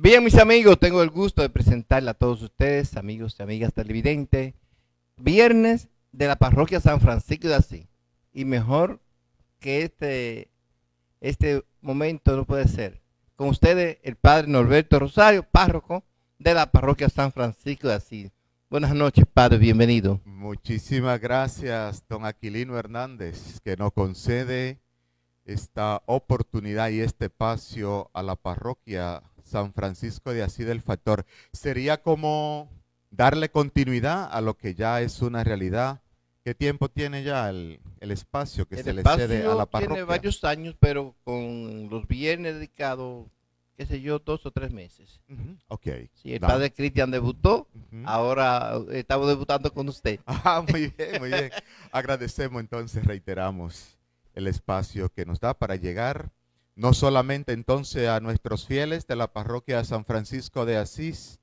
Bien, mis amigos, tengo el gusto de presentarle a todos ustedes, amigos y amigas televidentes, viernes de la parroquia San Francisco de Asís. Y mejor que este momento no puede ser. Con ustedes, el padre Norberto Rosario, párroco de la parroquia San Francisco de Asís. Buenas noches, padre, bienvenido. Muchísimas gracias, don Aquilino Hernández, que nos concede esta oportunidad y este espacio a la parroquia San Francisco de Asís del Factor. Sería como darle continuidad a lo que ya es una realidad. ¿Qué tiempo tiene ya el espacio que El se le cede a la espacio tiene parroquia? varios años, pero con los viernes dedicados, qué sé yo, 2 o 3 meses. Ok. Sí, el Da. padre Cristian debutó, Ujú. ahora estamos debutando con usted. Muy bien, muy bien. Agradecemos entonces, reiteramos el espacio que nos da para llegar no solamente entonces a nuestros fieles de la parroquia San Francisco de Asís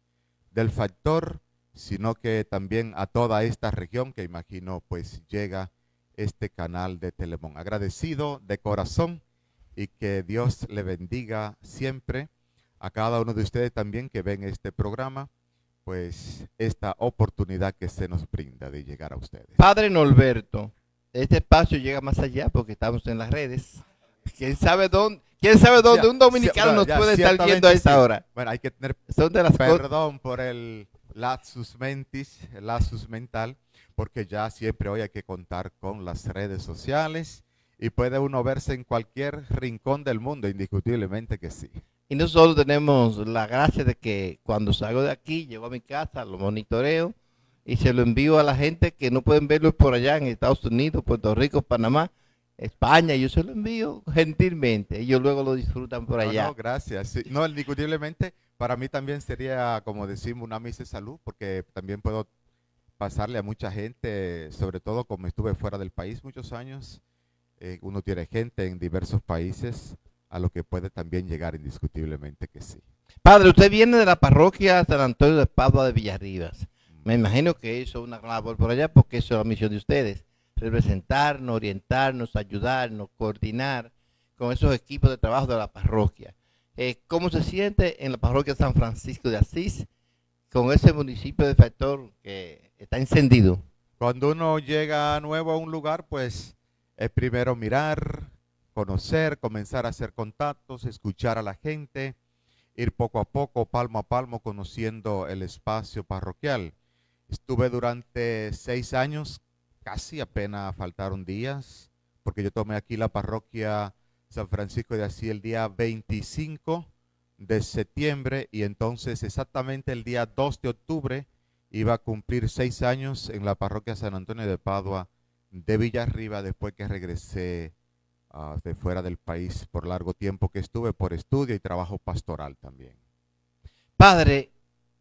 del Factor, sino que también a toda esta región que imagino pues llega este canal de Telemón. Agradecido de corazón y que Dios le bendiga siempre a cada uno de ustedes también que ven este programa, pues esta oportunidad que se nos brinda de llegar a ustedes. Padre Norberto, este espacio llega más allá porque estamos en las redes. ¿Quién sabe dónde un dominicano Bueno, nos ya, puede estar viendo a ciertamente esta sí. hora? Bueno, hay que tener Son de las cosas. perdón por el lapsus mentis, el lapsus mental, porque ya siempre hoy hay que contar con las redes sociales y puede uno verse en cualquier rincón del mundo, indiscutiblemente que sí. Y nosotros tenemos la gracia de que cuando salgo de aquí, llego a mi casa, lo monitoreo y se lo envío a la gente que no pueden verlo por allá en Estados Unidos, Puerto Rico, Panamá, España. Yo se lo envío gentilmente. Ellos luego lo disfrutan por No, no, allá. gracias. Sí, no, indiscutiblemente, para mí también sería, como decimos, una misa de salud, porque también puedo pasarle a mucha gente, sobre todo como estuve fuera del país muchos años, uno tiene gente en diversos países a lo que puede también llegar indiscutiblemente que sí. Padre, usted viene de la parroquia San Antonio de Padua de Villarribas. Me Ujú. imagino que hizo una gran labor por allá porque eso es la misión de ustedes. Representarnos, orientarnos, ayudarnos, coordinar con esos equipos de trabajo de la parroquia. ¿Cómo se siente en la parroquia San Francisco de Asís con ese municipio de Factor que está encendido? Cuando uno llega nuevo a un lugar, pues es primero mirar, conocer, comenzar a hacer contactos, escuchar a la gente, ir poco a poco, palmo a palmo, conociendo el espacio parroquial. Estuve durante 6 años, casi apenas faltaron días, porque yo tomé aquí la parroquia San Francisco de Asís el día 25 de septiembre y entonces exactamente el día 2 de octubre iba a cumplir 6 años en la parroquia San Antonio de Padua de Villarriba después que regresé de fuera del país por largo tiempo que estuve por estudio y trabajo pastoral también. Padre,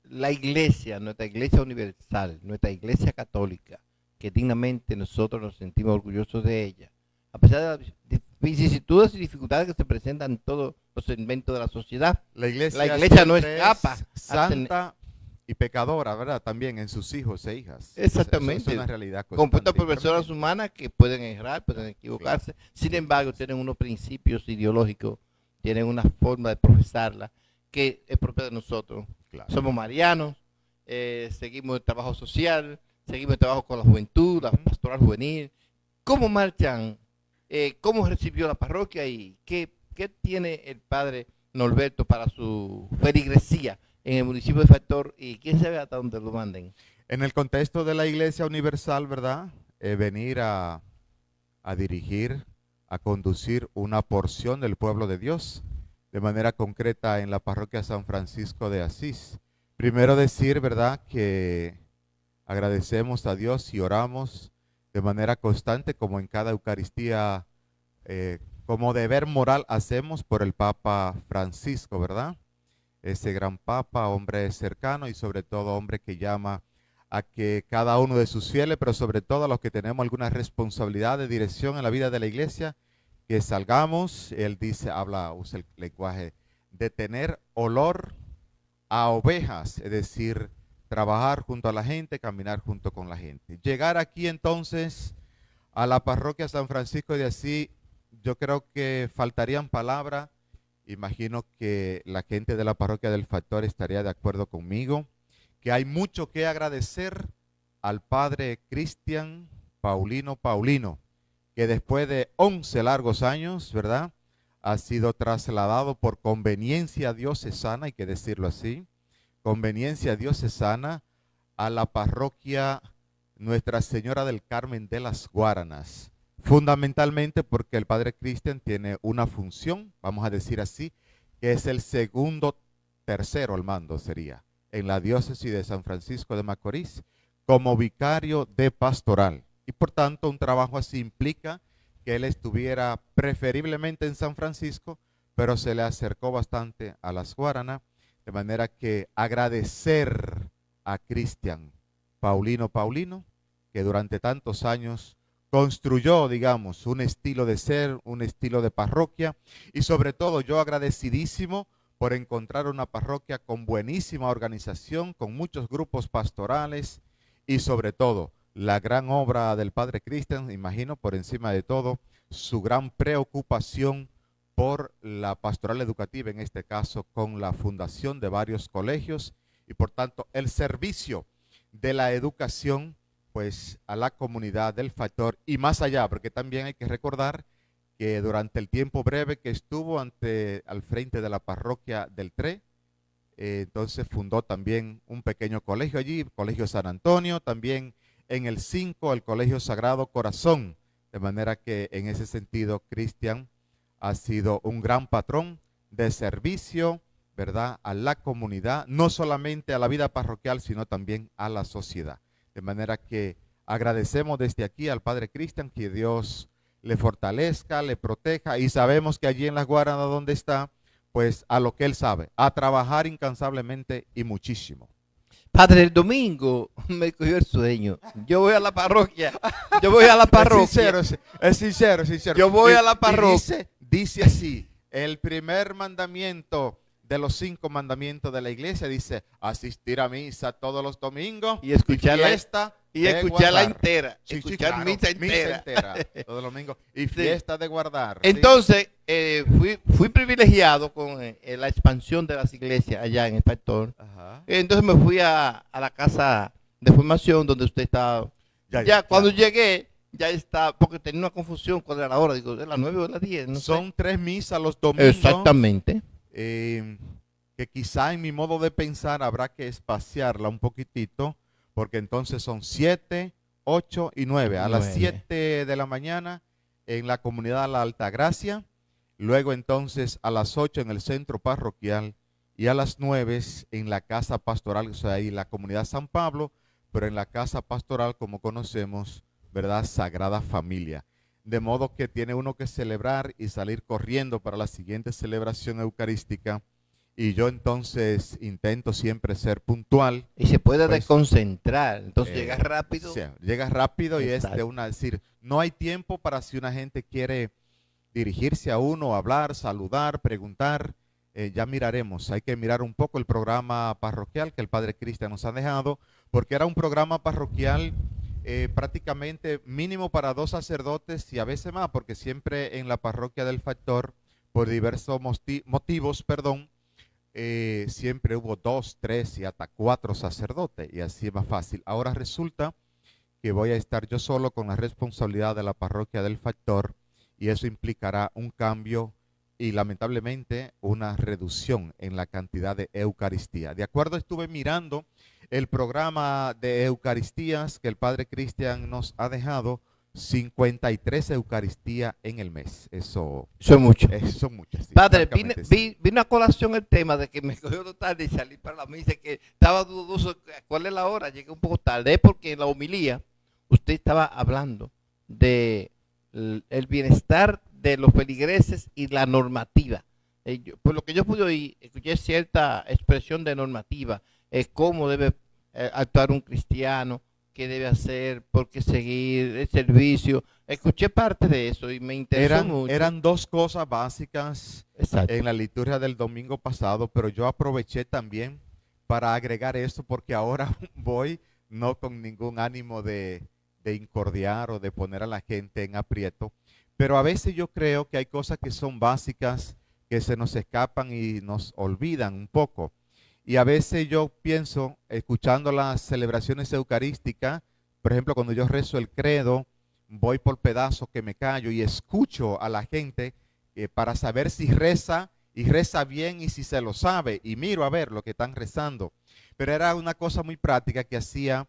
la iglesia, nuestra iglesia universal, nuestra iglesia católica, que dignamente nosotros nos sentimos orgullosos de ella, a pesar de las vicisitudes y dificultades que se presentan en todos los segmentos de la sociedad, La la iglesia iglesia no siempre escapa es a tener, santa y pecadora, ¿verdad? También en sus hijos e hijas. Eso es exactamente, una realidad compuesta constante y por personas permanente. humanas que pueden errar, pueden Claro, equivocarse, sin sí, embargo tienen unos principios ideológicos, tienen una forma de profesarla que es propia de nosotros. claro. Somos marianos, seguimos el trabajo social, seguimos el trabajo con la juventud, la Ujú. pastoral juvenil. ¿Cómo marchan? ¿Cómo recibió la parroquia y qué tiene el padre Norberto para su feligresía en el municipio de Factor y quién sabe hasta dónde lo manden? En el contexto de la iglesia universal, ¿verdad? Venir a dirigir, a conducir una porción del pueblo de Dios, de manera concreta en la parroquia San Francisco de Asís. Primero decir, ¿verdad?, que agradecemos a Dios y oramos de manera constante, como en cada Eucaristía, como deber moral hacemos por el Papa Francisco, ¿verdad? Ese gran Papa, hombre cercano y sobre todo hombre que llama a que cada uno de sus fieles, pero sobre todo a los que tenemos alguna responsabilidad de dirección en la vida de la iglesia, que salgamos, él dice, habla, usa el lenguaje de tener olor a ovejas, es decir, trabajar junto a la gente, caminar junto con la gente. Llegar aquí entonces a la parroquia San Francisco de Asís, yo creo que faltarían palabras Imagino que la gente de la parroquia del Factor estaría de acuerdo conmigo, que hay mucho que agradecer al padre Cristian Paulino, que después de 11 largos años, ¿verdad?, ha sido trasladado por conveniencia diocesana, hay que decirlo así, conveniencia diocesana, a la parroquia Nuestra Señora del Carmen de las Guaranas. Fundamentalmente porque el padre Cristian tiene una función, vamos a decir así, que es el tercero al mando sería, en la diócesis de San Francisco de Macorís, como vicario de pastoral. Y por tanto, un trabajo así implica que él estuviera preferiblemente en San Francisco, pero se le acercó bastante a las Guaranas, de manera que agradecer a Cristian Paulino, que durante tantos años construyó, digamos, un estilo de ser, un estilo de parroquia, y sobre todo yo agradecidísimo por encontrar una parroquia con buenísima organización, con muchos grupos pastorales, y sobre todo la gran obra del padre Cristian, imagino, por encima de todo, su gran preocupación por la pastoral educativa, en este caso con la fundación de varios colegios, y por tanto el servicio de la educación pues a la comunidad del Factor y más allá, porque también hay que recordar que durante el tiempo breve que estuvo al frente de la parroquia del TRE, entonces fundó también un pequeño colegio allí, Colegio San Antonio, también en el 5 el Colegio Sagrado Corazón, de manera que en ese sentido Cristian ha sido un gran patrón de servicio, ¿verdad?, a la comunidad, no solamente a la vida parroquial, sino también a la sociedad. De manera que agradecemos desde aquí al padre Cristian, que Dios le fortalezca, le proteja, y sabemos que allí en las Guaranas donde está, pues a lo que él sabe, a trabajar incansablemente y muchísimo. Padre, el domingo me cogió el sueño. Yo voy a la parroquia. Yo voy a la parroquia. Es sincero. Yo voy a la parroquia. Dice así, el primer mandamiento de los 5 mandamientos de la iglesia dice asistir a misa todos los domingos y escucharla entera. Sí, escuchar claro, misa entera. Todos los domingos y fiesta de guardar. Entonces, fui privilegiado con la expansión de las iglesias allá en el Factor. Entonces me fui a la casa de formación donde usted estaba. Ya cuando llegué, ya está, porque tenía una confusión cuál era la hora. Digo, ¿de las 9 o de las 10? No Son 3 misas los domingos. Exactamente. Que quizá en mi modo de pensar habrá que espaciarla un poquitito, porque entonces son 7, 8 y 9. A las 7 de la mañana en la comunidad La Altagracia, luego entonces a las 8 en el centro parroquial y a las 9 en la casa pastoral, o sea, ahí la comunidad San Pablo, pero en la casa pastoral, como conocemos, ¿verdad?, Sagrada Familia. De modo que tiene uno que celebrar y salir corriendo para la siguiente celebración eucarística. Y yo entonces intento siempre ser puntual. Y se puede desconcentrar, entonces llega rápido. Sí, llega rápido. Exacto. Y es decir, no hay tiempo para si una gente quiere dirigirse a uno, hablar, saludar, preguntar. Ya miraremos, hay que mirar un poco el programa parroquial que el padre Cristian nos ha dejado, porque era un programa parroquial prácticamente mínimo para 2 sacerdotes y a veces más, porque siempre en la parroquia del Factor, por diversos motivos, siempre hubo 2, 3 y hasta 4 sacerdotes, y así es más fácil. Ahora resulta que voy a estar yo solo con la responsabilidad de la parroquia del Factor, y eso implicará un cambio y lamentablemente una reducción en la cantidad de Eucaristía. De acuerdo, estuve mirando el programa de Eucaristías que el padre Cristian nos ha dejado, 53 Eucaristías en el mes. Eso son muchos. Son muchas. Sí, padre, vino a colación el tema de que me cogió tarde y salí para la misa, que estaba dudoso cuál es la hora, llegué un poco tarde, porque en la homilía usted estaba hablando de el bienestar de los feligreses y la normativa. Por lo que yo pude oír, escuché cierta expresión de normativa, cómo debe actuar un cristiano, qué debe hacer, por qué seguir el servicio. Escuché parte de eso y me interesó mucho. Eran 2 cosas básicas. Exacto. En la liturgia del domingo pasado, pero yo aproveché también para agregar esto, porque ahora voy no con ningún ánimo de incordiar o de poner a la gente en aprieto, pero a veces yo creo que hay cosas que son básicas, que se nos escapan y nos olvidan un poco. Y a veces yo pienso, escuchando las celebraciones eucarísticas, por ejemplo, cuando yo rezo el credo, voy por pedazos que me callo y escucho a la gente para saber si reza y reza bien y si se lo sabe, y miro a ver lo que están rezando. Pero era una cosa muy práctica que hacía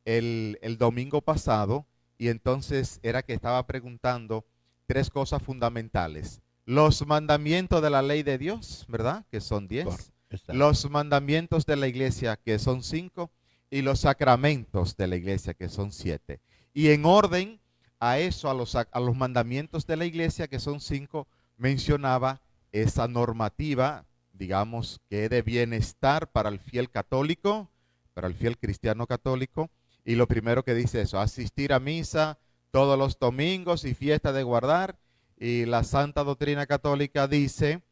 el domingo pasado, y entonces era que estaba preguntando tres cosas fundamentales. Los mandamientos de la ley de Dios, ¿verdad? Que son 10. Los mandamientos de la iglesia, que son 5. Y los sacramentos de la iglesia, que son 7. Y en orden a eso, a los mandamientos de la iglesia, que son 5, mencionaba esa normativa, digamos, que es de bienestar para el fiel católico, para el fiel cristiano católico. Y lo primero que dice eso, asistir a misa todos los domingos y fiesta de guardar. Y la Santa Doctrina Católica dice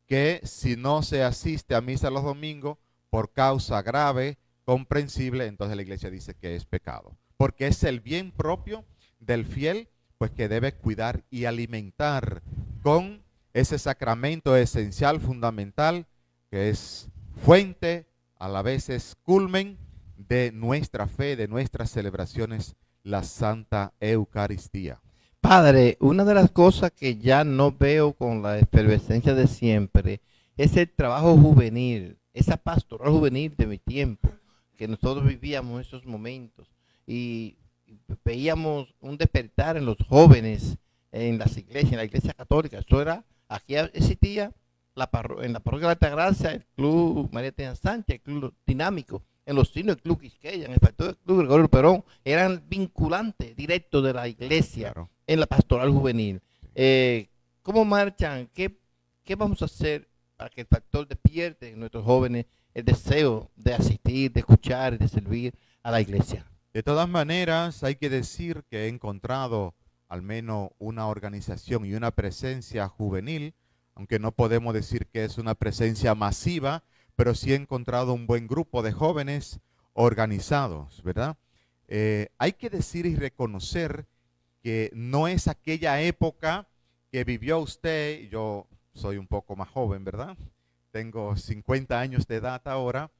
que si no se asiste a misa los domingos por causa grave, comprensible, entonces la iglesia dice que es pecado. Porque es el bien propio del fiel, pues que debe cuidar y alimentar con ese sacramento esencial, fundamental, que es fuente, a la vez es culmen de nuestra fe, de nuestras celebraciones, la Santa Eucaristía. Padre, una de las cosas que ya no veo con la efervescencia de siempre es el trabajo juvenil, esa pastoral juvenil de mi tiempo, que nosotros vivíamos esos momentos y veíamos un despertar en los jóvenes, en las iglesias, en la iglesia católica. Eso era, aquí existía en la parroquia de la Altagracia, el Club María Teresa Sánchez, el Club Dinámico, en Los Signos, el Club Quisqueya, en el Factor del Club Gregorio Perón, eran vinculantes directos de la iglesia, claro, en la pastoral juvenil. ¿Cómo marchan? ¿Qué vamos a hacer para que el factor despierte en nuestros jóvenes el deseo de asistir, de escuchar y de servir a la iglesia? De todas maneras, hay que decir que he encontrado al menos una organización y una presencia juvenil, aunque no podemos decir que es una presencia masiva, pero sí he encontrado un buen grupo de jóvenes organizados, ¿verdad? Hay que decir y reconocer que no es aquella época que vivió usted. Yo soy un poco más joven, ¿verdad? Tengo 50 años de edad ahora,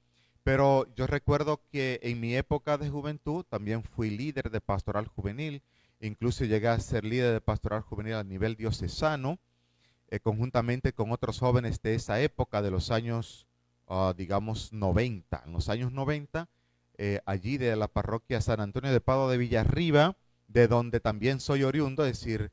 pero yo recuerdo que en mi época de juventud también fui líder de pastoral juvenil, incluso llegué a ser líder de pastoral juvenil a nivel diocesano, conjuntamente con otros jóvenes de esa época, de los años, digamos, 90. En los años 90, allí de la parroquia San Antonio de Padua de Villarriba, de donde también soy oriundo, es decir,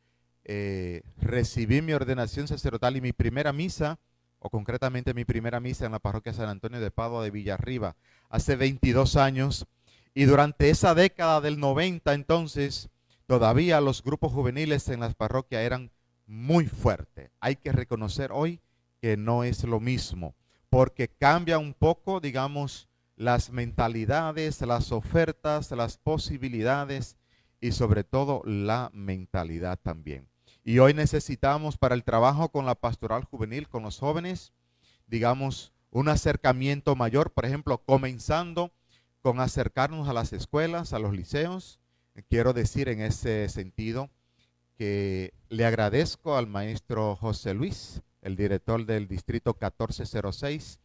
recibí mi ordenación sacerdotal y mi primera misa, o concretamente mi primera misa en la parroquia San Antonio de Padua de Villarriba, hace 22 años, y durante esa década del 90 entonces, todavía los grupos juveniles en las parroquias eran muy fuertes. Hay que reconocer hoy que no es lo mismo, porque cambia un poco, digamos, las mentalidades, las ofertas, las posibilidades y sobre todo la mentalidad también. Y hoy necesitamos para el trabajo con la pastoral juvenil, con los jóvenes, digamos, un acercamiento mayor, por ejemplo, comenzando con acercarnos a las escuelas, a los liceos. Quiero decir en ese sentido que le agradezco al maestro José Luis, el director del distrito 1406,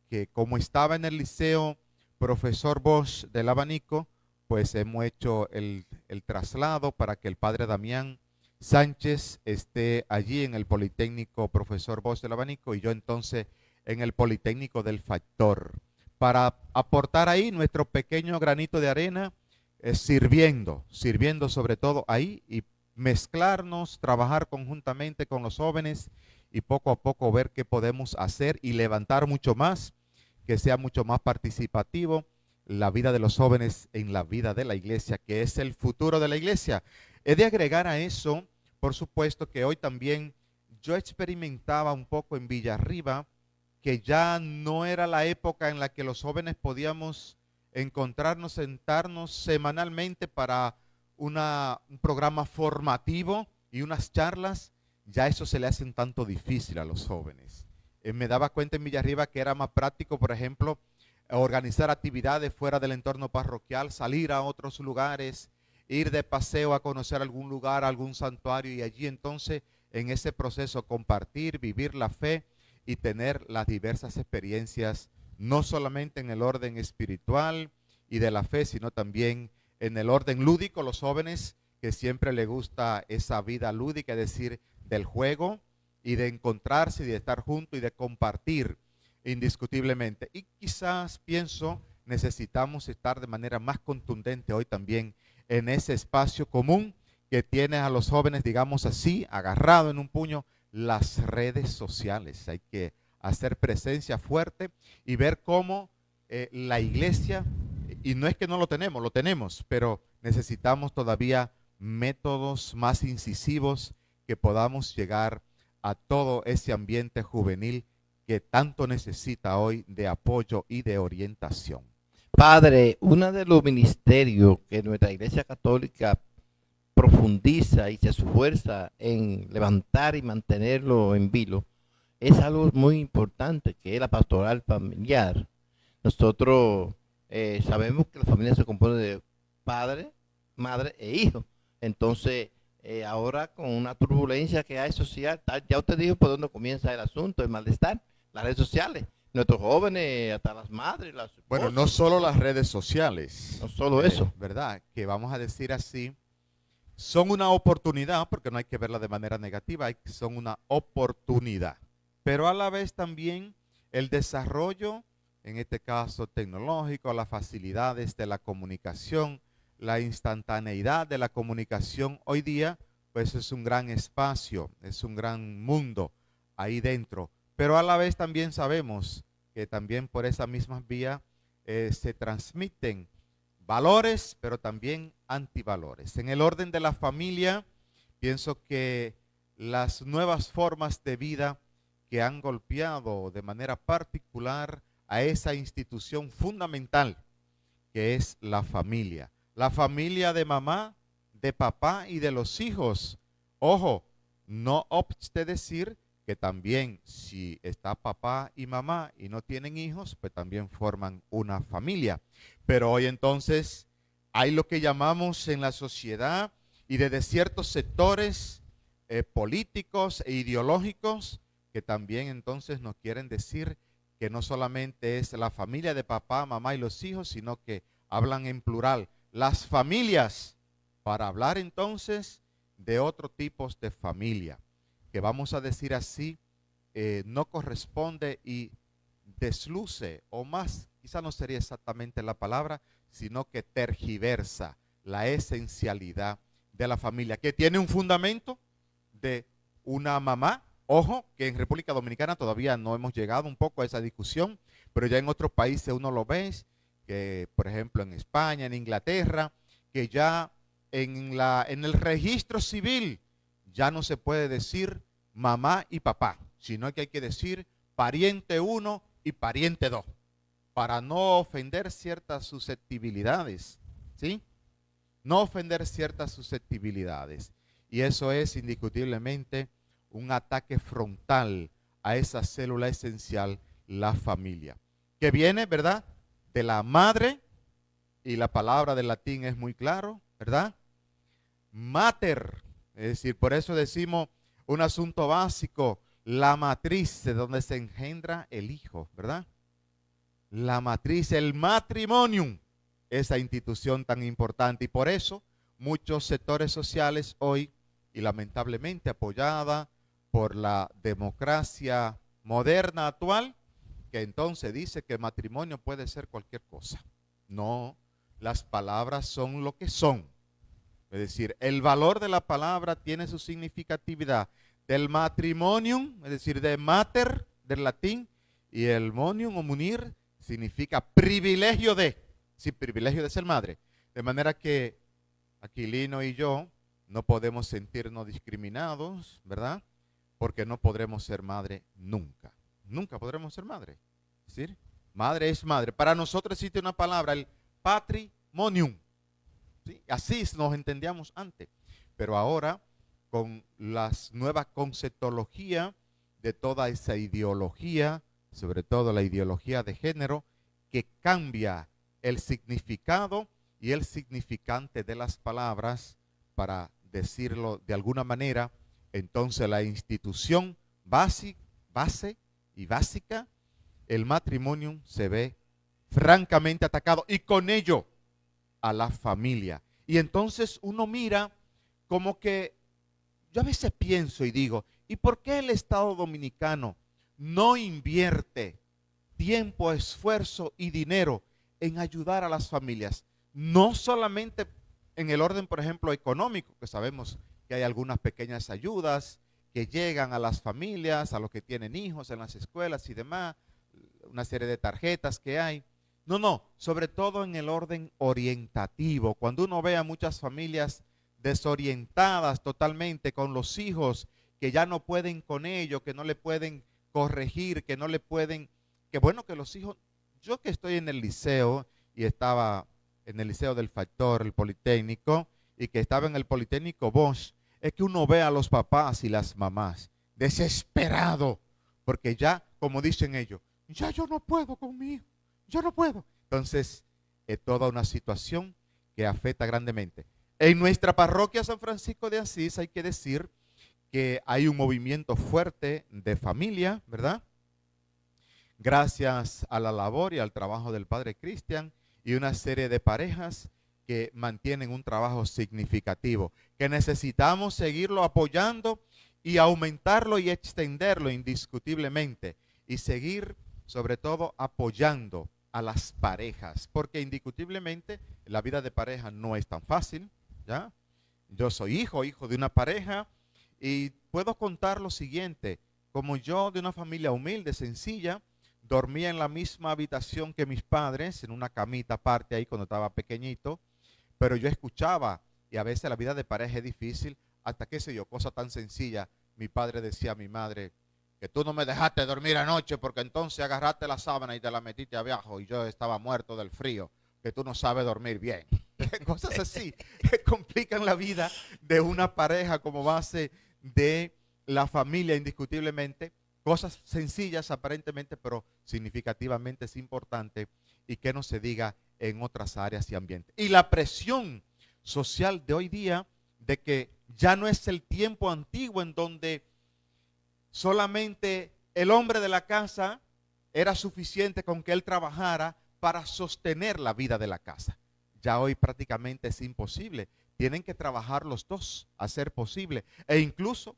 que como estaba en el liceo profesor Bosch del Abanico, pues hemos hecho el traslado para que el padre Damián Sánchez esté allí en el Politécnico profesor Bosch del Abanico y yo entonces en el Politécnico del Factor, para aportar ahí nuestro pequeño granito de arena, sirviendo sobre todo ahí y mezclarnos, trabajar conjuntamente con los jóvenes y poco a poco ver qué podemos hacer y levantar mucho más, que sea mucho más participativo la vida de los jóvenes en la vida de la iglesia, que es el futuro de la iglesia. He de agregar a eso, por supuesto, que hoy también yo experimentaba un poco en Villarriba que ya no era la época en la que los jóvenes podíamos encontrarnos, sentarnos semanalmente para un programa formativo y unas charlas. Ya eso se le hace un tanto difícil a los jóvenes. Me daba cuenta en Villarriba que era más práctico, por ejemplo, organizar actividades fuera del entorno parroquial, salir a otros lugares, ir de paseo a conocer algún lugar, algún santuario y allí entonces en ese proceso compartir, vivir la fe y tener las diversas experiencias, no solamente en el orden espiritual y de la fe, sino también en el orden lúdico. Los jóvenes que siempre les gusta esa vida lúdica, es decir, del juego y de encontrarse y de estar juntos y de compartir indiscutiblemente. Y quizás pienso necesitamos estar de manera más contundente hoy también en ese espacio común que tiene a los jóvenes, digamos así, agarrado en un puño las redes sociales. Hay que hacer presencia fuerte y ver cómo la iglesia, y no es que no lo tenemos, pero necesitamos todavía métodos más incisivos que podamos llegar a todo ese ambiente juvenil que tanto necesita hoy de apoyo y de orientación. Padre, uno de los ministerios que nuestra Iglesia Católica profundiza y se esfuerza en levantar y mantenerlo en vilo es algo muy importante, que es la pastoral familiar. Nosotros sabemos que la familia se compone de padre, madre e hijo. Entonces, ahora con una turbulencia que hay social, ya usted dijo por dónde comienza el asunto, el malestar, las redes sociales. Nuestros jóvenes, hasta las madres, las esposas. Bueno, no solo las redes sociales. No solo eso. ¿Verdad? Que vamos a decir así, son una oportunidad, porque no hay que verla de manera negativa, son una oportunidad. Pero a la vez también el desarrollo, en este caso tecnológico, las facilidades de la comunicación, la instantaneidad de la comunicación hoy día, pues es un gran espacio, es un gran mundo ahí dentro. Pero a la vez también sabemos que también por esa misma vía se transmiten valores, pero también antivalores. En el orden de la familia, pienso que las nuevas formas de vida que han golpeado de manera particular a esa institución fundamental que es la familia. La familia de mamá, de papá y de los hijos. Ojo, no obste decir que también si está papá y mamá y no tienen hijos, pues también forman una familia. Pero hoy entonces hay lo que llamamos en la sociedad y desde ciertos sectores políticos e ideológicos que también entonces nos quieren decir que no solamente es la familia de papá, mamá y los hijos, sino que hablan en plural. Las familias, para hablar entonces de otro tipo de familia, que vamos a decir así, no corresponde y desluce, o más, quizá no sería exactamente la palabra, sino que tergiversa la esencialidad de la familia, que tiene un fundamento de una mamá. Ojo, que en República Dominicana todavía no hemos llegado un poco a esa discusión, pero ya en otros países uno lo ve, que por ejemplo en España, en Inglaterra, que ya en el registro civil ya no se puede decir mamá y papá, sino que hay que decir pariente 1 y pariente 2, para no ofender ciertas susceptibilidades, ¿sí? No ofender ciertas susceptibilidades. Y eso es indiscutiblemente un ataque frontal a esa célula esencial, la familia, que viene, ¿verdad?, de la madre, y la palabra del latín es muy claro, ¿verdad? Mater, es decir, por eso decimos un asunto básico, la matriz de donde se engendra el hijo, ¿verdad? La matriz, el matrimonium, esa institución tan importante, y por eso muchos sectores sociales hoy, y lamentablemente apoyada por la democracia moderna actual, que entonces dice que el matrimonio puede ser cualquier cosa. No, las palabras son lo que son. Es decir, el valor de la palabra tiene su significatividad. Del matrimonium, es decir, de mater, del latín, y el monium o munir significa privilegio de, sí, privilegio de ser madre. De manera que Aquilino y yo no podemos sentirnos discriminados, ¿verdad? Porque no podremos ser madre nunca. Nunca podremos ser madre. Es decir, madre es madre. Para nosotros existe una palabra, el patrimonium. ¿Sí? Así nos entendíamos antes. Pero ahora, con las nuevas conceptologías de toda esa ideología, sobre todo la ideología de género, que cambia el significado y el significante de las palabras, para decirlo de alguna manera, entonces la institución base y básica, el matrimonio, se ve francamente atacado, y con ello a la familia. Y entonces uno mira como que, yo a veces pienso y digo, ¿y por qué el Estado Dominicano no invierte tiempo, esfuerzo y dinero en ayudar a las familias? No solamente en el orden, por ejemplo, económico, que sabemos que hay algunas pequeñas ayudas que llegan a las familias, a los que tienen hijos en las escuelas y demás, una serie de tarjetas que hay. No, sobre todo en el orden orientativo. Cuando uno ve a muchas familias desorientadas totalmente con los hijos, que ya no pueden con ellos, que no le pueden corregir, que no le pueden, que bueno, que los hijos, yo que estoy en el liceo y estaba en el liceo del Factor, el Politécnico, y que estaba en el Politécnico Bosch, es que uno ve a los papás y las mamás desesperados, porque ya, como dicen ellos, ya yo no puedo con mi hijo, yo no puedo. Entonces, es toda una situación que afecta grandemente. En nuestra parroquia San Francisco de Asís hay que decir que hay un movimiento fuerte de familia, ¿verdad? Gracias a la labor y al trabajo del Padre Cristian y una serie de parejas que mantienen un trabajo significativo, que necesitamos seguirlo apoyando y aumentarlo y extenderlo indiscutiblemente, y seguir sobre todo apoyando a las parejas, porque indiscutiblemente la vida de pareja no es tan fácil, ¿ya? Yo soy hijo de una pareja, y puedo contar lo siguiente: como yo, de una familia humilde, sencilla, dormía en la misma habitación que mis padres, en una camita aparte ahí cuando estaba pequeñito, pero yo escuchaba, y a veces la vida de pareja es difícil, hasta qué sé yo, cosa tan sencilla. Mi padre decía a mi madre, que tú no me dejaste dormir anoche porque entonces agarraste la sábana y te la metiste abajo y yo estaba muerto del frío, que tú no sabes dormir bien. Cosas así que complican la vida de una pareja como base de la familia, indiscutiblemente. Cosas sencillas aparentemente, pero significativamente es importante, y que no se diga en otras áreas y ambientes. Y la presión social de hoy día, de que ya no es el tiempo antiguo en donde solamente el hombre de la casa era suficiente con que él trabajara para sostener la vida de la casa. Ya hoy prácticamente es imposible. Tienen que trabajar los dos a ser posible. E incluso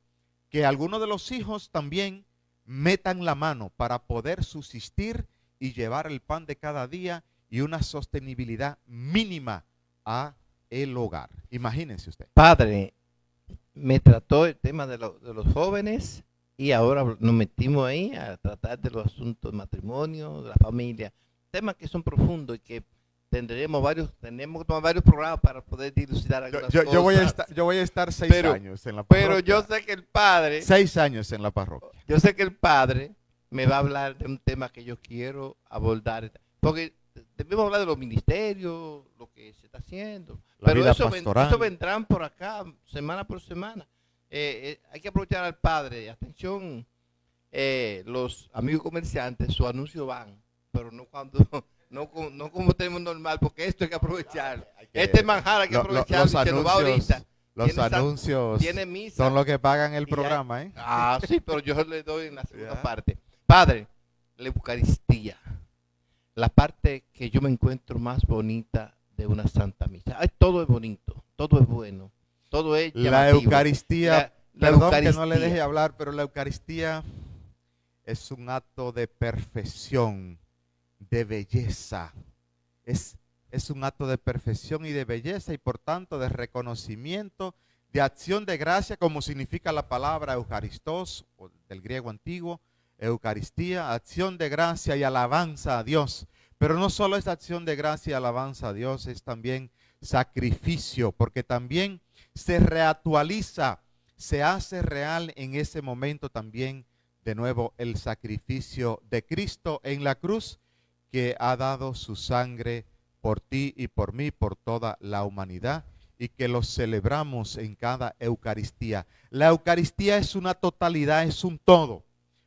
que algunos de los hijos también metan la mano para poder subsistir y llevar el pan de cada día y una sostenibilidad mínima a el hogar. Imagínense usted. Padre, me trató el tema de los jóvenes, y ahora nos metimos ahí a tratar de los asuntos de matrimonio, de la familia, temas que son profundos y que tenemos que tomar varios programas para poder dilucidar algunas cosas. Yo voy a estar 6 años en la parroquia. Pero yo sé que el padre, 6 años en la parroquia. yo sé que el padre me va a hablar de un tema que yo quiero abordar, porque debemos hablar de los ministerios, lo que se está haciendo, pero eso vendrán por acá semana por semana. Hay que aprovechar al padre. Atención, los amigos comerciantes, su anuncio van, pero no cuando no como tenemos normal, porque esto hay que aprovechar. Este manjar hay que aprovechar, los anuncios, va ahorita. Los anuncios son los que pagan el programa, ¿eh? Sí, pero yo le doy en la segunda parte. Padre, la Eucaristía, la parte que yo me encuentro más bonita de una Santa Misa. Todo es bonito, todo es bueno, todo es llamativo. La Eucaristía, perdón Eucaristía, que no le deje hablar, pero la Eucaristía es un acto de perfección, de belleza. Es un acto de perfección y de belleza, y por tanto de reconocimiento, de acción de gracia, como significa la palabra Eucaristos, del griego antiguo, Eucaristía, acción de gracia y alabanza a Dios. Pero no solo es acción de gracia y alabanza a Dios, es también sacrificio, porque también se reactualiza, se hace real en ese momento también de nuevo el sacrificio de Cristo en la cruz, que ha dado su sangre por ti y por mí, por toda la humanidad, y que lo celebramos en cada Eucaristía. La Eucaristía es una totalidad, es un todo.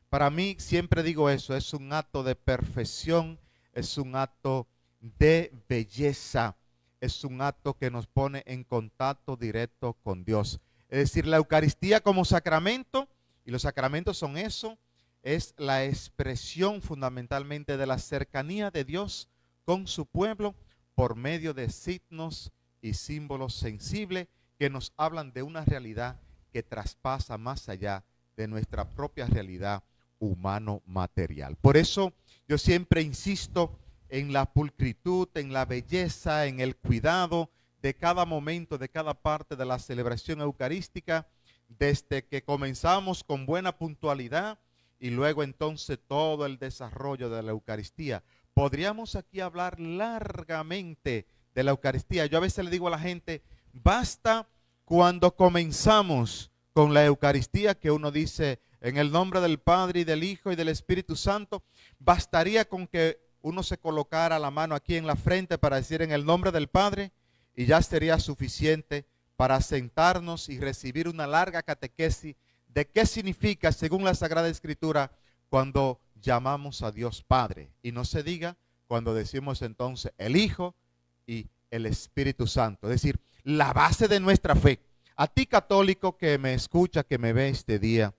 Para mí, siempre digo eso, es un acto de perfección, es un acto de belleza, es un acto que nos pone en contacto directo con Dios. Es decir, la Eucaristía como sacramento, y los sacramentos son eso, es la expresión fundamentalmente de la cercanía de Dios con su pueblo por medio de signos y símbolos sensibles que nos hablan de una realidad que traspasa más allá de nuestra propia realidad humano-material. Por eso yo siempre insisto en la pulcritud, en la belleza, en el cuidado de cada momento, de cada parte de la celebración eucarística, desde que comenzamos con buena puntualidad y luego entonces todo el desarrollo de la Eucaristía. Podríamos aquí hablar largamente de la Eucaristía. Yo a veces le digo a la gente, basta cuando comenzamos con la Eucaristía, que uno dice en el nombre del Padre y del Hijo y del Espíritu Santo, bastaría con que uno se colocara la mano aquí en la frente para decir en el nombre del Padre y ya sería suficiente para sentarnos y recibir una larga catequesis de qué significa, según la Sagrada Escritura, cuando llamamos a Dios Padre. Y no se diga cuando decimos entonces el Hijo y el Espíritu Santo. Es decir, la base de nuestra fe. A ti católico que me escucha, que me ve este día,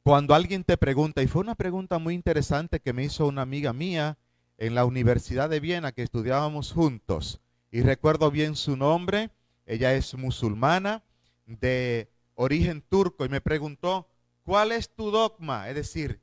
cuando alguien te pregunta, y fue una pregunta muy interesante que me hizo una amiga mía en la Universidad de Viena, que estudiábamos juntos, y recuerdo bien su nombre, ella es musulmana, de origen turco, y me preguntó, ¿cuál es tu dogma? Es decir,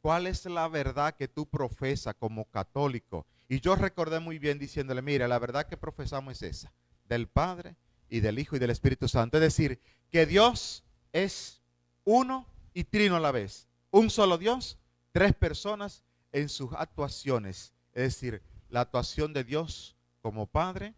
¿cuál es la verdad que tú profesas como católico? Y yo recordé muy bien diciéndole, mira, la verdad que profesamos es esa, del Padre y del Hijo y del Espíritu Santo. Es decir, que Dios es uno y trino a la vez. Un solo Dios, tres personas en sus actuaciones. Es decir, la actuación de Dios como Padre,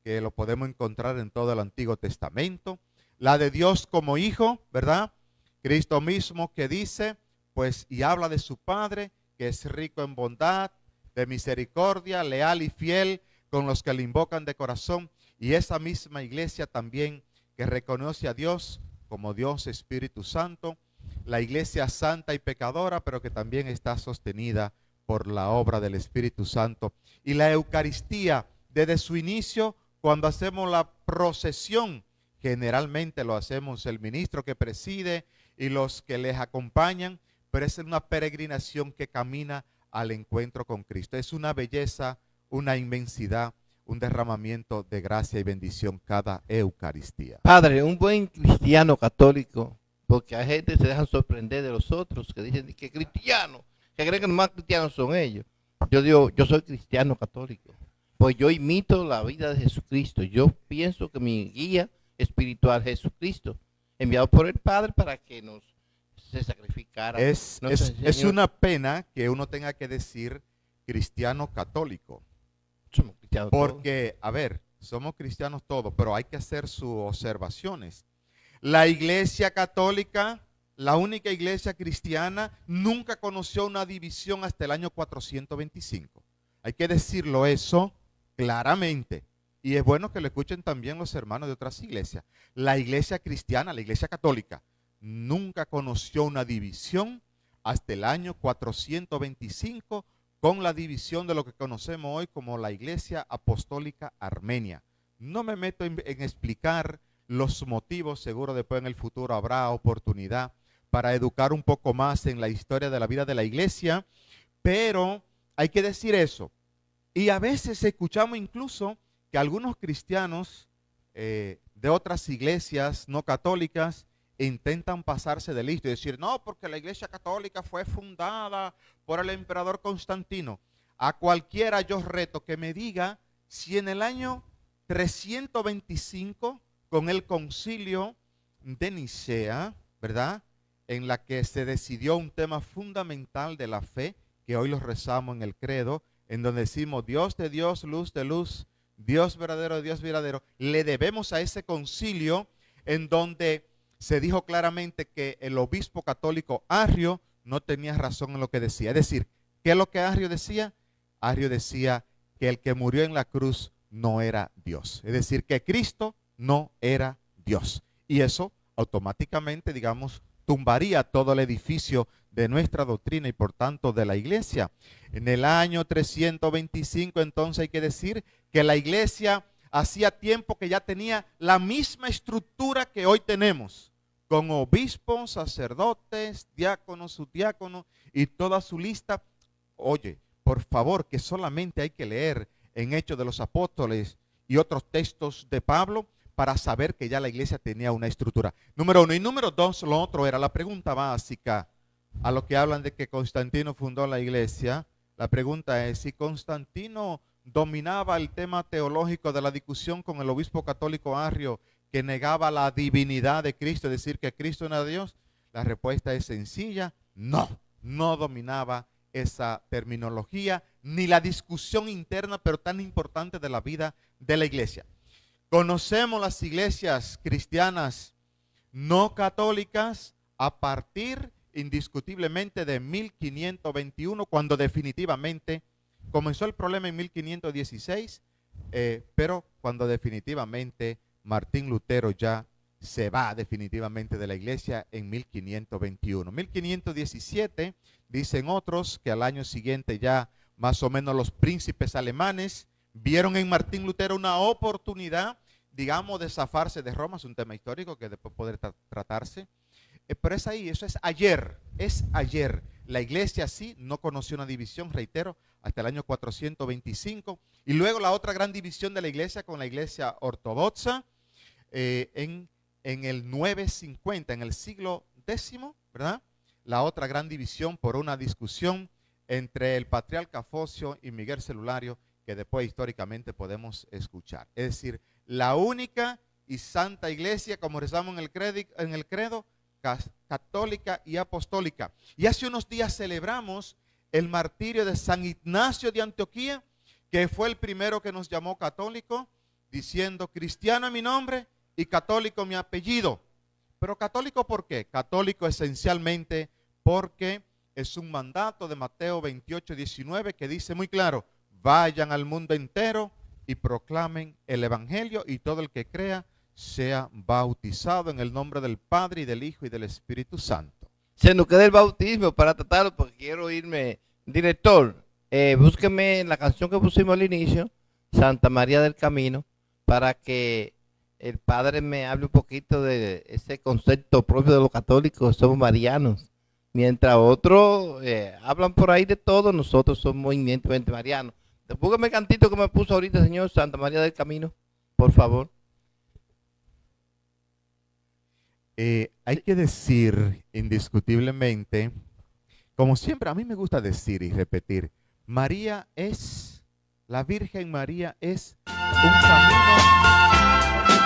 que lo podemos encontrar en todo el Antiguo Testamento. La de Dios como Hijo, ¿verdad? Cristo mismo que dice, pues, y habla de su Padre, que es rico en bondad, de misericordia, leal y fiel con los que le invocan de corazón. Y esa misma iglesia también que reconoce a Dios como Dios Espíritu Santo, la iglesia santa y pecadora, pero que también está sostenida por la obra del Espíritu Santo. Y la Eucaristía, desde su inicio, cuando hacemos la procesión, generalmente lo hacemos el ministro que preside y los que les acompañan, pero es una peregrinación que camina al encuentro con Cristo. Es una belleza, una inmensidad, un derramamiento de gracia y bendición cada Eucaristía. Padre, un buen cristiano católico, porque hay gente que se dejan sorprender de los otros, que dicen que cristianos, que creen que los más cristianos son ellos. Yo digo, yo soy cristiano católico, pues yo imito la vida de Jesucristo. Yo pienso que mi guía espiritual es Jesucristo, enviado por el Padre para que se sacrificara. Es una pena que uno tenga que decir cristiano católico. Somos cristianos Porque, todos. a ver, somos cristianos todos, pero hay que hacer sus observaciones. La iglesia católica, la única iglesia cristiana, nunca conoció una división hasta el año 425. Hay que decirlo eso claramente. Y es bueno que lo escuchen también los hermanos de otras iglesias. La iglesia cristiana, la iglesia católica, nunca conoció una división hasta el año 425 con la división de lo que conocemos hoy como la Iglesia Apostólica Armenia. No me meto en explicar los motivos, seguro después en el futuro habrá oportunidad para educar un poco más en la historia de la vida de la iglesia, pero hay que decir eso. Y a veces escuchamos incluso que algunos cristianos de otras iglesias no católicas intentan pasarse de listo y decir, no, porque la iglesia católica fue fundada por el emperador Constantino. A cualquiera yo reto que me diga si en el año 325, con el concilio de Nicea, ¿verdad?, en la que se decidió un tema fundamental de la fe, que hoy lo rezamos en el credo, en donde decimos Dios de Dios, luz de luz, Dios verdadero de Dios verdadero, le debemos a ese concilio en donde se dijo claramente que el obispo católico Arrio no tenía razón en lo que decía. Es decir, ¿qué es lo que Arrio decía? Arrio decía que el que murió en la cruz no era Dios. Es decir, que Cristo no era Dios. Y eso automáticamente, digamos, tumbaría todo el edificio de nuestra doctrina y por tanto de la iglesia. En el año 325 entonces hay que decir que la iglesia hacía tiempo que ya tenía la misma estructura que hoy tenemos, con obispos, sacerdotes, diáconos, subdiáconos y toda su lista. Oye, por favor, que solamente hay que leer en Hechos de los Apóstoles y otros textos de Pablo para saber que ya la iglesia tenía una estructura. Número uno. Y número dos, lo otro era la pregunta básica a lo que hablan de que Constantino fundó la iglesia. La pregunta es si Constantino dominaba el tema teológico de la discusión con el obispo católico Arrio, que negaba la divinidad de Cristo, es decir, que Cristo no era Dios. La respuesta es sencilla: no, no dominaba esa terminología ni la discusión interna, pero tan importante de la vida de la iglesia. Conocemos las iglesias cristianas no católicas a partir indiscutiblemente de 1521, cuando definitivamente comenzó el problema en 1516, pero cuando definitivamente Martín Lutero ya se va definitivamente de la iglesia en 1521. 1517, dicen otros que al año siguiente ya más o menos los príncipes alemanes vieron en Martín Lutero una oportunidad, digamos, de zafarse de Roma. Es un tema histórico que después poder tratarse. Pero es ahí, eso es ayer, es ayer. La iglesia sí no conoció una división, reitero, hasta el año 425. Y luego la otra gran división de la iglesia con la iglesia ortodoxa en el 950, en el siglo X, ¿verdad? La otra gran división por una discusión entre el patriarca Focio y Miguel Celulario, que después históricamente podemos escuchar. Es decir, la única y santa iglesia, como rezamos en el credo, católica y apostólica. Y hace unos días celebramos el martirio de San Ignacio de Antioquía, que fue el primero que nos llamó católico, diciendo: cristiano es mi nombre y católico mi apellido. Pero católico, ¿por qué? Católico esencialmente porque es un mandato de Mateo 28, 19, que dice muy claro: vayan al mundo entero y proclamen el evangelio, y todo el que crea sea bautizado en el nombre del Padre y del Hijo y del Espíritu Santo. Se nos queda el bautismo para tratarlo, porque quiero irme. Director, búsqueme la canción que pusimos al inicio, Santa María del Camino, para que el padre me hable un poquito de ese concepto propio de los católicos, somos marianos. Mientras otros hablan por ahí de todo, nosotros somos movimiento mariano. Búsqueme el cantito que me puso ahorita, señor, Santa María del Camino, por favor. Hay que decir indiscutiblemente, como siempre a mí me gusta decir y repetir, María es, la Virgen María es un camino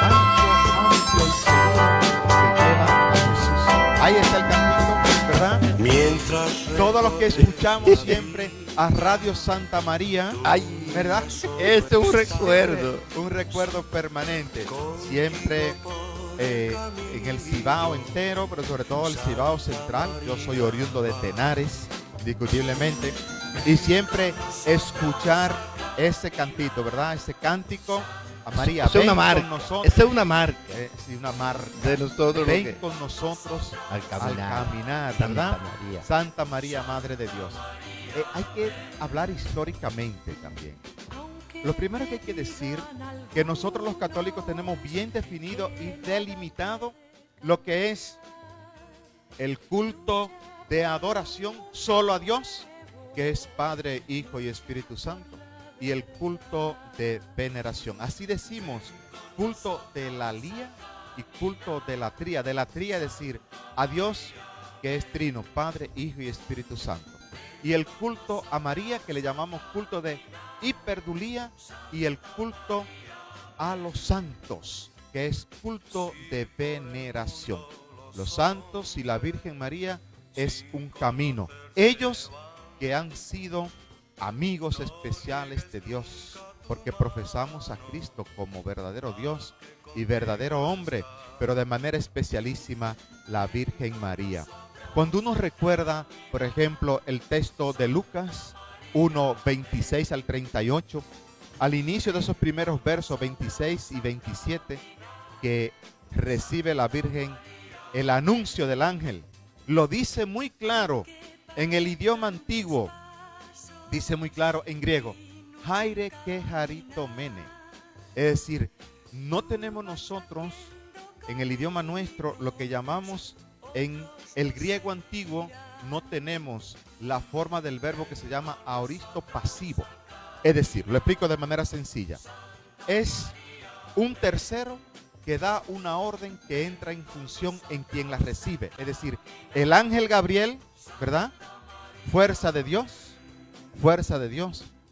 ancho y seguro que lleva a Jesús. Ahí está el cantito, ¿verdad? Mientras todos los que escuchamos siempre a Radio Santa María, ay, ¿verdad? Es un recuerdo. Un recuerdo permanente. Siempre en el Cibao entero, pero sobre todo el Cibao central. Yo soy oriundo de Tenares, indiscutiblemente. Y siempre escuchar ese cantito, ¿verdad? Ese cántico a María. Es una marca. Esa es una marca. Sí, una marca. De nosotros. Ven con nosotros al caminar, ¿verdad? Santa María. Santa María, Madre de Dios. Hay que hablar históricamente también. Lo primero que hay que decir, que nosotros los católicos tenemos bien definido y delimitado lo que es el culto de adoración solo a Dios, que es Padre, Hijo y Espíritu Santo, y el culto de veneración. Así decimos, culto de la lía y culto de la tría. De la tría es decir, a Dios, que es trino, Padre, Hijo y Espíritu Santo. Y el culto a María, que le llamamos culto de hiperdulía, y el culto a los santos, que es culto de veneración. Los santos y la Virgen María es un camino. Ellos que han sido amigos especiales de Dios, porque profesamos a Cristo como verdadero Dios y verdadero hombre, pero de manera especialísima la Virgen María. Cuando uno recuerda, por ejemplo, el texto de Lucas 1, 26 al 38, al inicio de esos primeros versos 26 y 27, que recibe la Virgen el anuncio del ángel, lo dice muy claro en el idioma antiguo, dice muy claro en griego, Haire que harito mene, Es decir, no tenemos nosotros en el idioma nuestro lo que llamamos en el griego antiguo, no tenemos la forma del verbo que se llama aoristo pasivo. Es decir, lo explico de manera sencilla. Es un tercero que da una orden que entra en función en quien la recibe. Es decir, el ángel Gabriel, ¿verdad? Fuerza de Dios,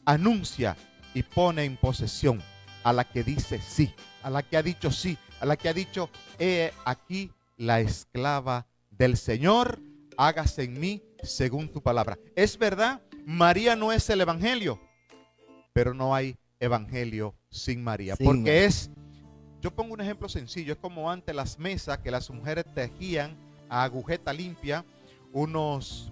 anuncia y pone en posesión a la que dice sí, a la que ha dicho sí, a la que ha dicho, he aquí la esclava del Señor, hágase en mí según tu palabra. Es verdad, María no es el evangelio, pero no hay evangelio sin María, porque yo pongo un ejemplo sencillo, es como antes las mesas que las mujeres tejían a agujeta limpia unos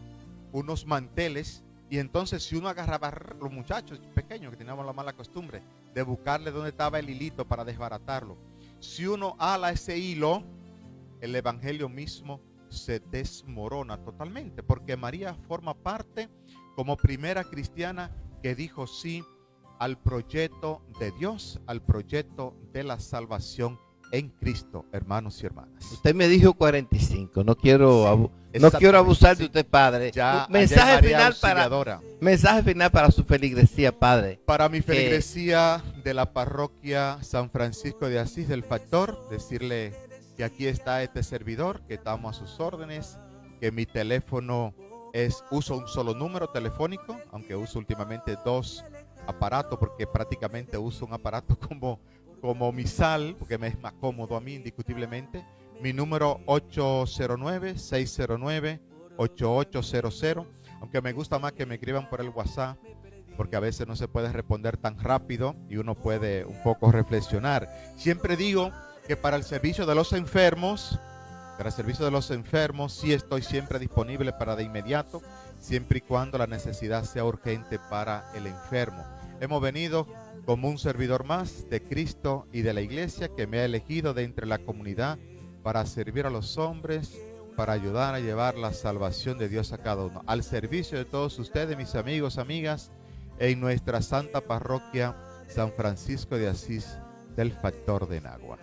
manteles, y entonces si uno agarraba, los muchachos pequeños que teníamos la mala costumbre de buscarle dónde estaba el hilito para desbaratarlo, si uno ala ese hilo, el evangelio mismo se desmorona totalmente, porque María forma parte como primera cristiana que dijo sí al proyecto de Dios, al proyecto de la salvación en Cristo, hermanos y hermanas. Usted me dijo 45, no quiero abusar de usted, padre. Ya, mensaje final para su feligresía, padre. Para mi feligresía de la parroquia San Francisco de Asís del Factor, decirle que aquí está este servidor, que estamos a sus órdenes, que mi teléfono uso un solo número telefónico, aunque uso últimamente 2 aparatos, porque prácticamente uso un aparato como misal, porque me es más cómodo a mí indiscutiblemente. Mi número 809-609-8800, aunque me gusta más que me escriban por el WhatsApp, porque a veces no se puede responder tan rápido y uno puede un poco reflexionar. Siempre digo que para el servicio de los enfermos, sí estoy siempre disponible para de inmediato, siempre y cuando la necesidad sea urgente para el enfermo. Hemos venido como un servidor más de Cristo y de la iglesia, que me ha elegido de entre la comunidad para servir a los hombres, para ayudar a llevar la salvación de Dios a cada uno, al servicio de todos ustedes, mis amigos, amigas, en nuestra santa parroquia San Francisco de Asís del Factor de Nagua.